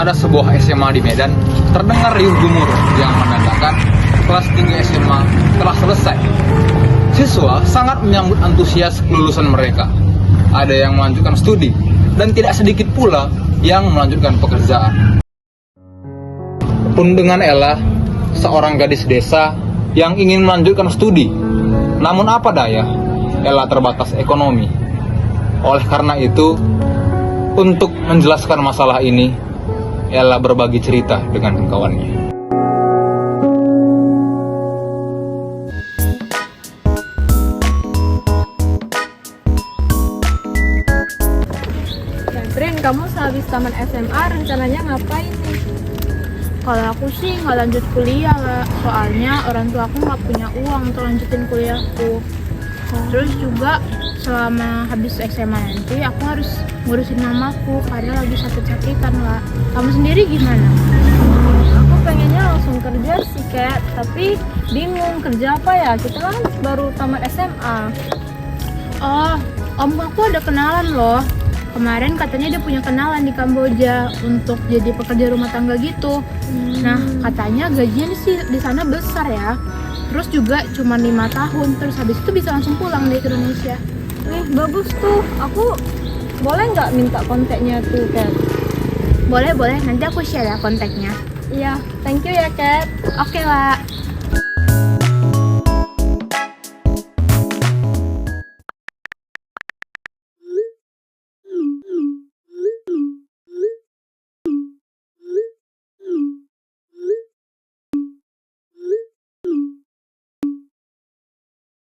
ada sebuah SMA di Medan terdengar riuh gemuruh yang menandakan kelas 3 SMA telah selesai. Siswa sangat menyambut antusias kelulusan mereka. Ada yang melanjutkan studi dan tidak sedikit pula yang melanjutkan pekerjaan. Pun dengan Ella, seorang gadis desa yang ingin melanjutkan studi. Namun apa daya, Ella terbatas ekonomi. Oleh karena itu, untuk menjelaskan masalah ini, Ella berbagi cerita dengan kawannya. Catherine, kamu sehabis tamat SMA rencananya ngapain nih? Kalau aku sih nggak lanjut kuliah lah, soalnya orang tua aku nggak punya uang untuk lanjutin kuliahku. Terus juga selama habis SMA nanti aku harus ngurusin mamaku karena lagi sakit-sakitan lah. Kamu sendiri gimana? Aku pengennya langsung kerja sih Kat, tapi bingung kerja apa ya, kita kan baru tamat SMA. Oh, om aku ada kenalan loh. Kemarin katanya dia punya kenalan di Kamboja untuk jadi pekerja rumah tangga gitu. Nah, katanya gajinya sih di sana besar ya. Terus juga cuma 5 tahun, terus habis itu bisa langsung pulang deh ke Indonesia. Bagus tuh. Aku boleh nggak minta kontaknya tuh, Kat? Boleh. Nanti aku share ya kontaknya. Iya, thank you ya, Kat. Oke lah.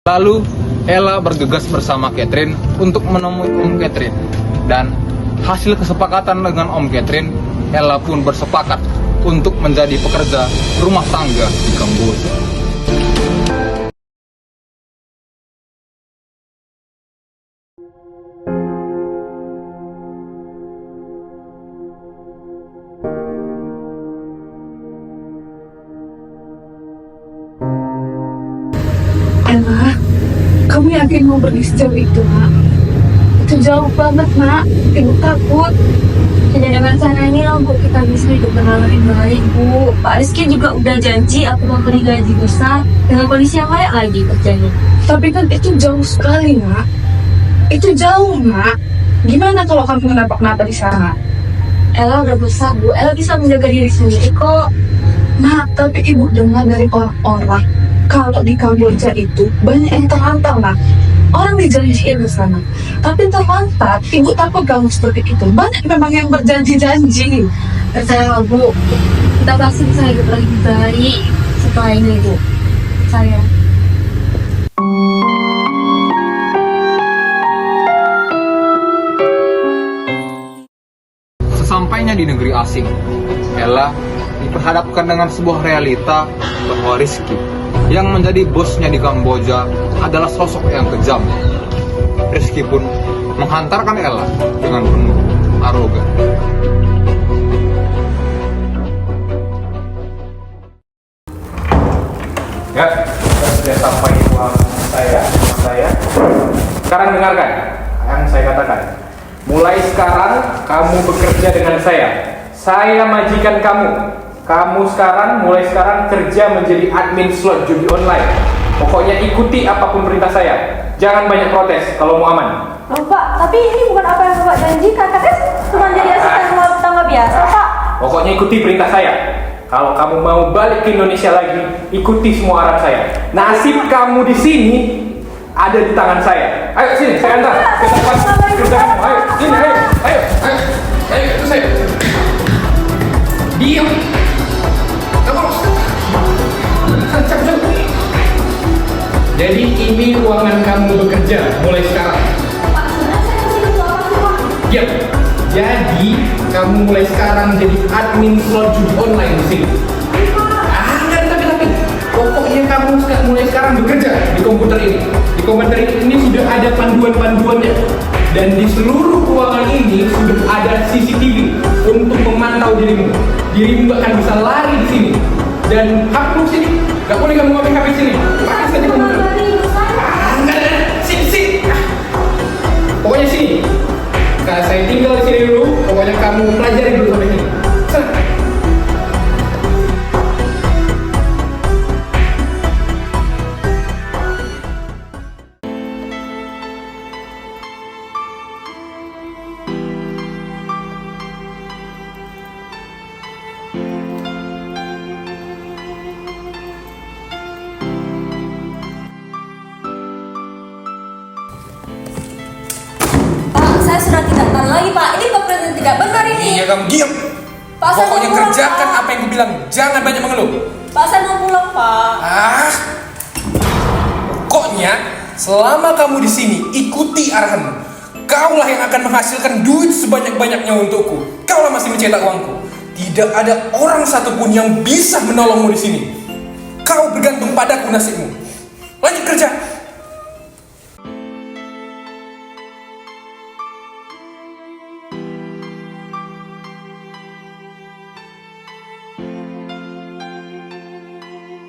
Lalu, Ella bergegas bersama Catherine untuk menemui Om Catherine. Dan hasil kesepakatan dengan Om Catherine, Ella pun bersepakat untuk menjadi pekerja rumah tangga di Kamboja. Ella, kamu yakin mau pergi sejauh itu, Mak? Itu jauh banget, Mak. Ibu takut. Tidak dengan cara ini loh, Bu, kita bisa hidup dengan lebih baik, Bu. Pak Rizky juga udah janji aku mau beri gaji besar dengan kondisi yang layak lagi kerjanya. Tapi kan itu jauh sekali, Mak. Itu jauh, Mak. Gimana kalau kamu kenapa-kenapa di sana? Ella udah besar, Bu. Ella bisa menjaga diri sendiri kok. Mak, tapi ibu dengar dari orang-orang kalau di Kamboja itu banyak yang terlantar, Mak. Orang dijanjiin ke sana, tapi terlantar. Ibu takut kamu seperti itu. Banyak memang yang berjanji-janji. Percayalah, Bu. Kita pasti bisa hidup lebih baik setelah ini, Bu. Saya. Sesampainya di negeri asing, Ella diperhadapkan dengan sebuah realita bahwa Rizky yang menjadi bosnya di Kamboja adalah sosok yang kejam. Rizky pun menghantarkan Ella dengan penuh arogan. Ya, sudah sampai uang saya. Sekarang dengarkan yang saya katakan. Mulai sekarang kamu bekerja dengan saya. Saya majikan kamu. Kamu mulai sekarang kerja menjadi admin slot judi online. Pokoknya ikuti apapun perintah saya. Jangan banyak protes kalau mau aman. Loh Pak, tapi ini bukan apa yang Bapak janjikan. Katanya cuma jadi asisten rumah tangga biasa, Pak. Pokoknya ikuti perintah saya. Kalau kamu mau balik ke Indonesia lagi, ikuti semua arahan saya. Nasib kamu di sini ada di tangan saya. Ayo sini, saya antar. Ayo, sini, ayo, itu saya. Diam. Jadi ini ruangan kamu bekerja mulai sekarang. Pak, sebenarnya saya kasih suara sih, Pak. Diam. Jadi kamu mulai sekarang jadi admin slot judi online di sini. Enggak, tapi pokoknya kamu mulai sekarang bekerja di komputer ini. Di komputer ini sudah ada panduan-panduannya. Dan di seluruh ruangan ini sudah ada CCTV untuk memantau dirimu. Dirimu gak akan bisa lari di sini. Dan HP sini, gak boleh kamu pakai HP sini. Pakai saja komputer. Enggak, sini. Pokoknya sini. Nah, saya tinggal di sini dulu. Pokoknya kamu pelajari dulu sampai sini. Makanya kamu diam. Pak, saya Pokoknya mau pulang, kerjakan Pak. apa yang kubilang. Jangan banyak mengeluh. Pak, saya mau pulang, Pak. Pokoknya selama kamu di sini ikuti arahanmu. Kaulah yang akan menghasilkan duit sebanyak-banyaknya untukku. Kaulah masih mencetak uangku. Tidak ada orang satupun yang bisa menolongmu di sini. Kau bergantung padaku nasibmu. Lanjut kerja.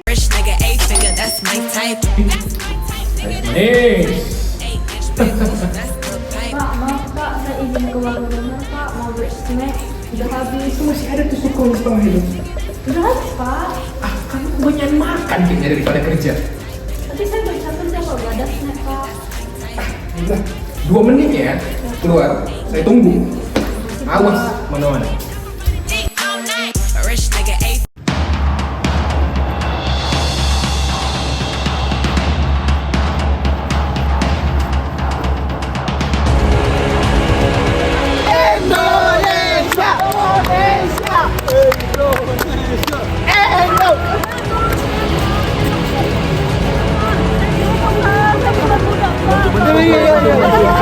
Rich nigga, eight figure, that's my type. Pak, maaf Pak, saya izin keluar rumah Pak, mau bersnack. Udah habis. Masih ada tusuk kulit setengah hidup. Udah habis Pak. Kamu banyak makan kayaknya daripada kerja. Tapi saya baru satu saya nggak ada snack Pak. Udah 2 menit ya. Keluar. Saya tunggu. Awas mana-mana. Rich nigga, eight.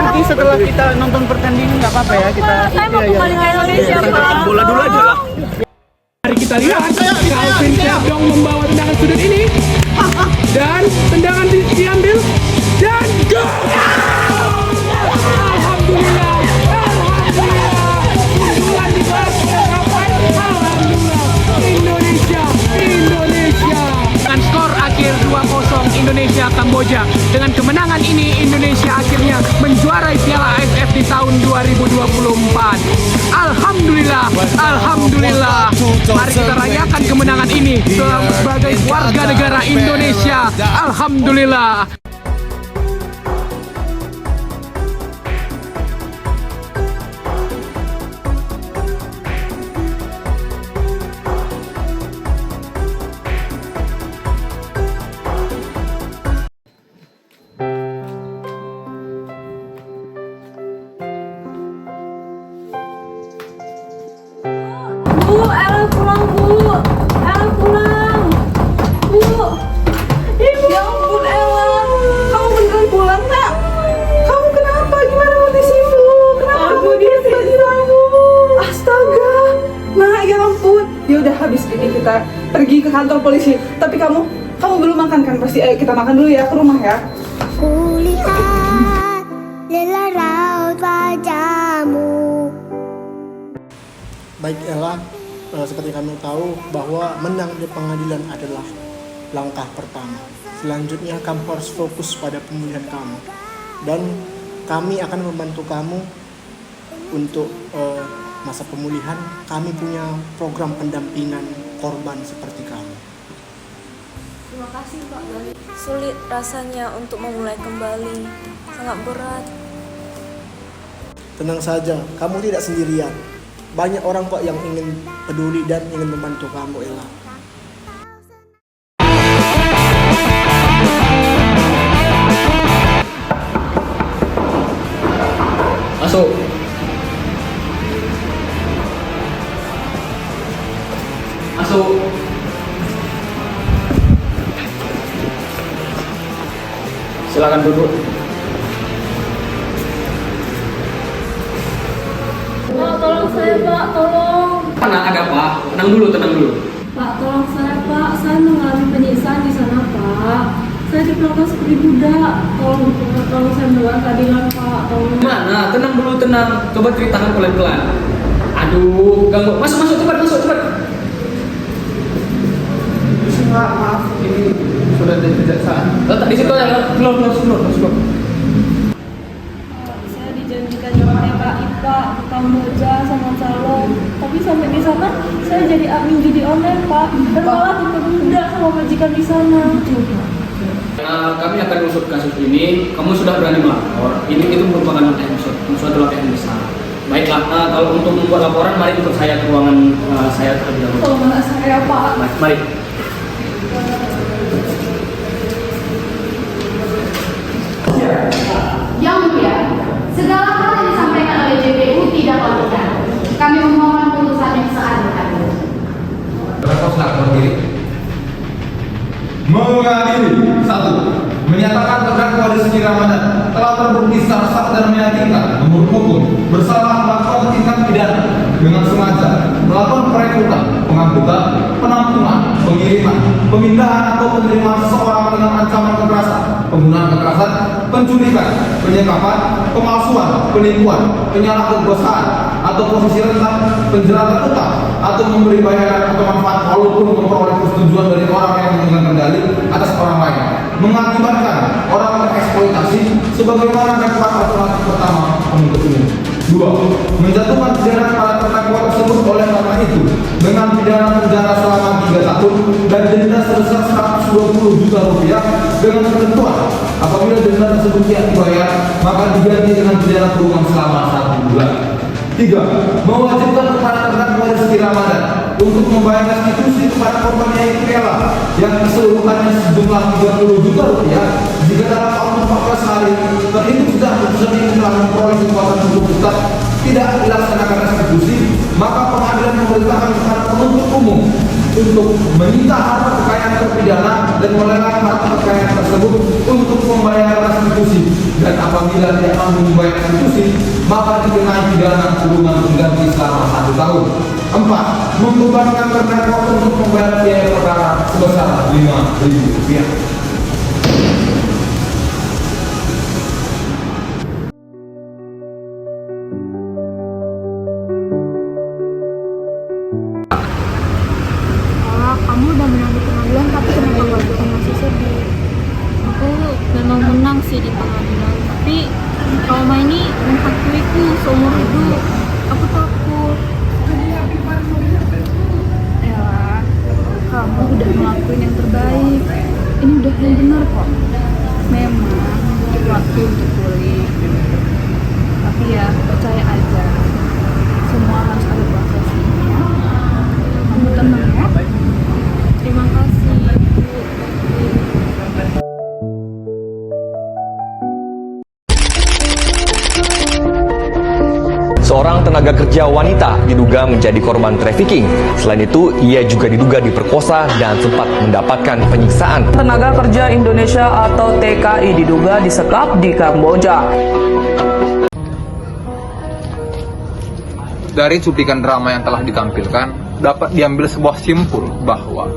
Nanti setelah kita nonton pertandingan nggak apa-apa ya kita. Saya mau kembali ke Indonesia Pak. Bola dulu aja lah. Mari kita lihat Calvin Siapdong membawa tendangan sudut ini dan tendangan diambil dan gol! Alhamdulillah, keunggulan dibalas oleh Rafael. Alhamdulillah, Indonesia. Dengan skor akhir 2-0 Indonesia Kamboja. Dengan kemenangan ini Indonesia akhirnya menjuarai Piala AFF di tahun 2024. Alhamdulillah. Mari kita rayakan kemenangan ini sebagai warga negara Indonesia. Alhamdulillah. Bu, Ella pulang Bu. Ella pulang. Bu. Ibu. Ya ampun Ella. Kamu beneran pulang nak? Kamu kenapa? Gimana kondisimu? Kenapa kamu dia tiba-tiba Bu? Astaga. Nah ya ampun. Ya udah habis ini kita pergi ke kantor polisi. Tapi kamu belum makan kan? Pasti ayo kita makan dulu ya ke rumah ya. Kulihat lelah raut wajahmu. Baik Ella, seperti kami tahu bahwa menang di pengadilan adalah langkah pertama. Selanjutnya kamu harus fokus pada pemulihan kamu. Dan kami akan membantu kamu untuk masa pemulihan. Kami punya program pendampingan korban seperti kamu. Terima kasih Pak Gali. Sulit rasanya untuk memulai kembali. Sangat berat. Tenang saja, kamu tidak sendirian. Banyak orang kok yang ingin peduli dan ingin membantu kamu, Ella. Masuk. Silakan duduk. Pak, tolong saya Pak, tolong. Tenang, ada apa? Tenang dulu. Pak, tolong saya Pak, saya mengalami penyiksaan di sana Pak. Saya diperlakukan seperti budak. Tolong saya mendapat keadilan Pak, tolong. Mana? Tenang dulu. Coba ceritakan pelan-pelan. Aduh, ganggu. Masuk, cepat. Maaf, ini sudah dari kejaksaan. Letak di situ ya. Keluar. Saya dijanjikan sama TKI Pak, di Kamboja sama calon. Tapi sampai di sana saya jadi admin judi online Pak. Dan malah diperbudak sama majikan di sana. Kami akan usut kasus ini. Kamu sudah berani melapor. Itu merupakan suatu langkah yang besar. Baiklah, kalau untuk membuat laporan, mari ikut saya ke ruangan saya terlebih dahulu. Tolong anak saya Pak. Mari. Yang mulia, segala hal yang disampaikan oleh JPU tidak benar. Kami memohon mengadili. 1. Menyatakan terdakwa Rizky Ramadan telah terbukti secara sah dan meyakinkan menurut hukum bersalah melakukan tindak pidana dengan sengaja melakukan perekrutan, pengangkutan, penampungan, pengiriman, pemindahan atau penerimaan seseorang dengan ancaman kekerasan, penggunaan kekerasan, penculikan, penyekapan, pemalsuan, penipuan, penyalahperkosaan atau posisi rentan, penjeratan utang, atau memberi bayaran atau manfaat walaupun memperoleh persetujuan dari orang yang menggunakan dalil atas orang lain, mengakibatkan orang tereksploitasi sebagaimana dakwaan alternatif pertama penuntut umum. 2. Menjatuhkan pidana pada terdakwa tersebut oleh karena itu dengan pidana penjara selama 3 tahun dan denda sebesar 120 juta rupiah dengan ketentuan apabila denda tersebut tidak dibayar maka diganti dengan pidana kurungan selama 1 bulan. 3. Mewajibkan kepada terdakwa Rizky Ramadan untuk membayar restitusi kepada korban yaitu Ella yang keseluruhannya sejumlah 30 juta rupiah jika dalam waktu 14 hari terhitung sejak putusan ini telah memperoleh kekuatan hukum tetap tidak dilaksanakan restitusi, maka pengadilan memerintahkan kepada penuntut umum untuk menyita harta kekayaan terpidana dan melelang harta kekayaan tersebut untuk membayar restitusi, dan apabila tidak mampu membayar restitusi maka dikenai pidana kurungan pengganti selama 1 tahun. 4. Membebankan terdakwa untuk membayar biaya perkara sebesar Rp5.000. Kamu udah menang di pengadilan tapi kenapa wajahnya masih sedih? Aku memang menang sih di pengadilan, tapi trauma ini menghakiku seumur hidup. Aku takut. Ya, kamu udah ngelakuin yang terbaik. Ini udah yang benar kok. Memang butuh waktu untuk pulih. Tapi ya, percaya aja. Semua harus ada prosesnya. Kamu tenang ya. Terima kasih. Seorang tenaga kerja wanita diduga menjadi korban trafficking. Selain itu, ia juga diduga diperkosa dan sempat mendapatkan penyiksaan. Tenaga kerja Indonesia atau TKI diduga disekap di Kamboja. Dari cuplikan drama yang telah ditampilkan, dapat diambil sebuah simpul bahwa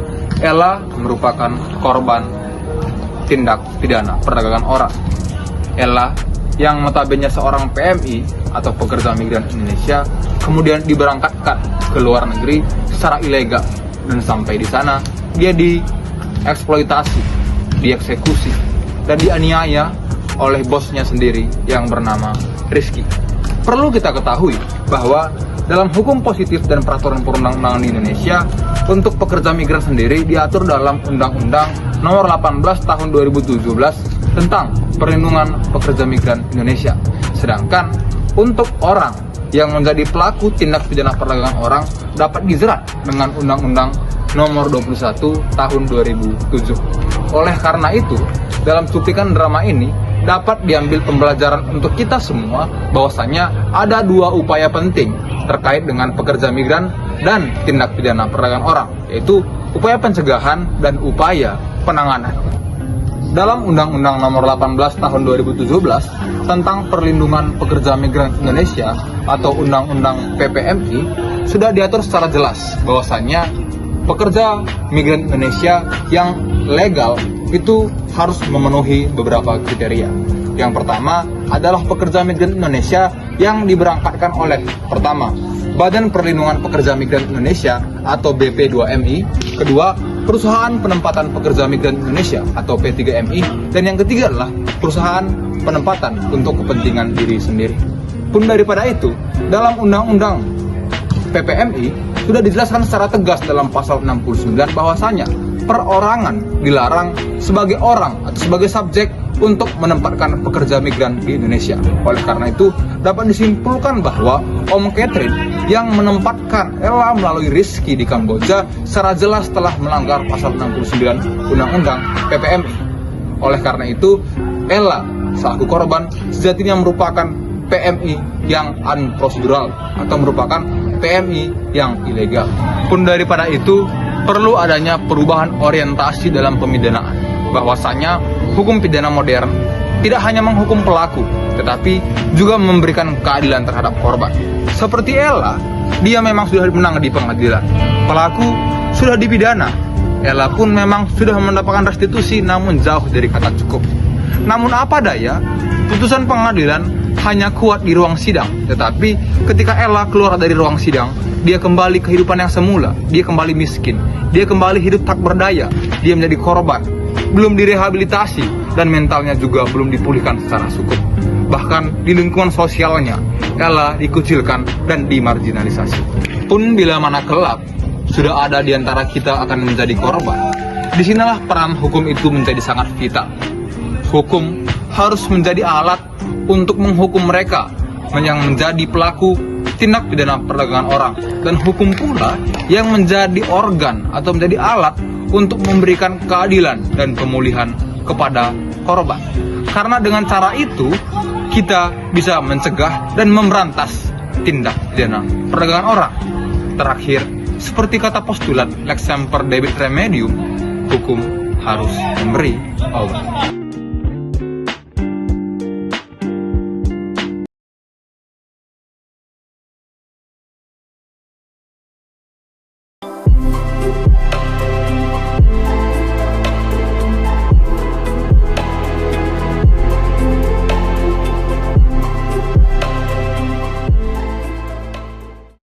Ella merupakan korban tindak pidana perdagangan orang. Ella yang notabene seorang PMI atau pekerja migran Indonesia kemudian diberangkatkan ke luar negeri secara ilegal, dan sampai di sana dia dieksploitasi, dieksekusi, dan dianiaya oleh bosnya sendiri yang bernama Rizky. Perlu kita ketahui bahwa dalam hukum positif dan peraturan perundang-undangan di Indonesia, untuk pekerja migran sendiri diatur dalam Undang-Undang Nomor 18 Tahun 2017 tentang Perlindungan Pekerja Migran Indonesia. Sedangkan untuk orang yang menjadi pelaku tindak pidana perdagangan orang dapat dijerat dengan Undang-Undang Nomor 21 Tahun 2007. Oleh karena itu, dalam cuplikan drama ini dapat diambil pembelajaran untuk kita semua bahwasanya ada 2 upaya penting terkait dengan pekerja migran dan tindak pidana perdagangan orang, yaitu upaya pencegahan dan upaya penanganan. Dalam Undang-Undang Nomor 18 Tahun 2017 tentang Perlindungan Pekerja Migran Indonesia atau Undang-Undang PPMI sudah diatur secara jelas bahwasanya pekerja migran Indonesia yang legal itu harus memenuhi beberapa kriteria. Yang pertama adalah pekerja migran Indonesia yang diberangkatkan oleh pertama, Badan Perlindungan Pekerja Migran Indonesia atau BP2MI, kedua, Perusahaan Penempatan Pekerja Migran Indonesia atau P3MI, dan yang ketiga adalah perusahaan penempatan untuk kepentingan diri sendiri. Pun daripada itu, dalam Undang-Undang PPMI sudah dijelaskan secara tegas dalam pasal 69 bahwasanya perorangan dilarang sebagai orang atau sebagai subjek untuk menempatkan pekerja migran di Indonesia. Oleh karena itu, dapat disimpulkan bahwa Om Catherine yang menempatkan Ella melalui Rizky di Kamboja secara jelas telah melanggar pasal 69 Undang-Undang PPMI. Oleh karena itu, Ella selaku korban sejatinya merupakan PMI yang unprocedural atau merupakan PMI yang ilegal. Pun daripada itu, perlu adanya perubahan orientasi dalam pemidanaan. Bahwasanya hukum pidana modern tidak hanya menghukum pelaku, tetapi juga memberikan keadilan terhadap korban. Seperti Ella, dia memang sudah menang di pengadilan. Pelaku sudah dipidana. Ella pun memang sudah mendapatkan restitusi, namun jauh dari kata cukup. Namun apa daya, putusan pengadilan hanya kuat di ruang sidang. Tetapi ketika Ella keluar dari ruang sidang, dia kembali kehidupan yang semula. Dia kembali miskin. Dia kembali hidup tak berdaya. Dia menjadi korban. Belum direhabilitasi dan mentalnya juga belum dipulihkan secara cukup. Bahkan di lingkungan sosialnya, Ella dikucilkan dan dimarginalisasi. Pun bila mana kelak sudah ada di antara kita akan menjadi korban, disinilah peran hukum itu menjadi sangat vital. Hukum harus menjadi alat untuk menghukum mereka yang menjadi pelaku tindak pidana perdagangan orang, dan hukum pula yang menjadi organ atau menjadi alat untuk memberikan keadilan dan pemulihan kepada korban. Karena dengan cara itu kita bisa mencegah dan memberantas tindak pidana perdagangan orang. Terakhir, seperti kata postulat Lex Semper Debit Remedium, hukum harus memberi obat.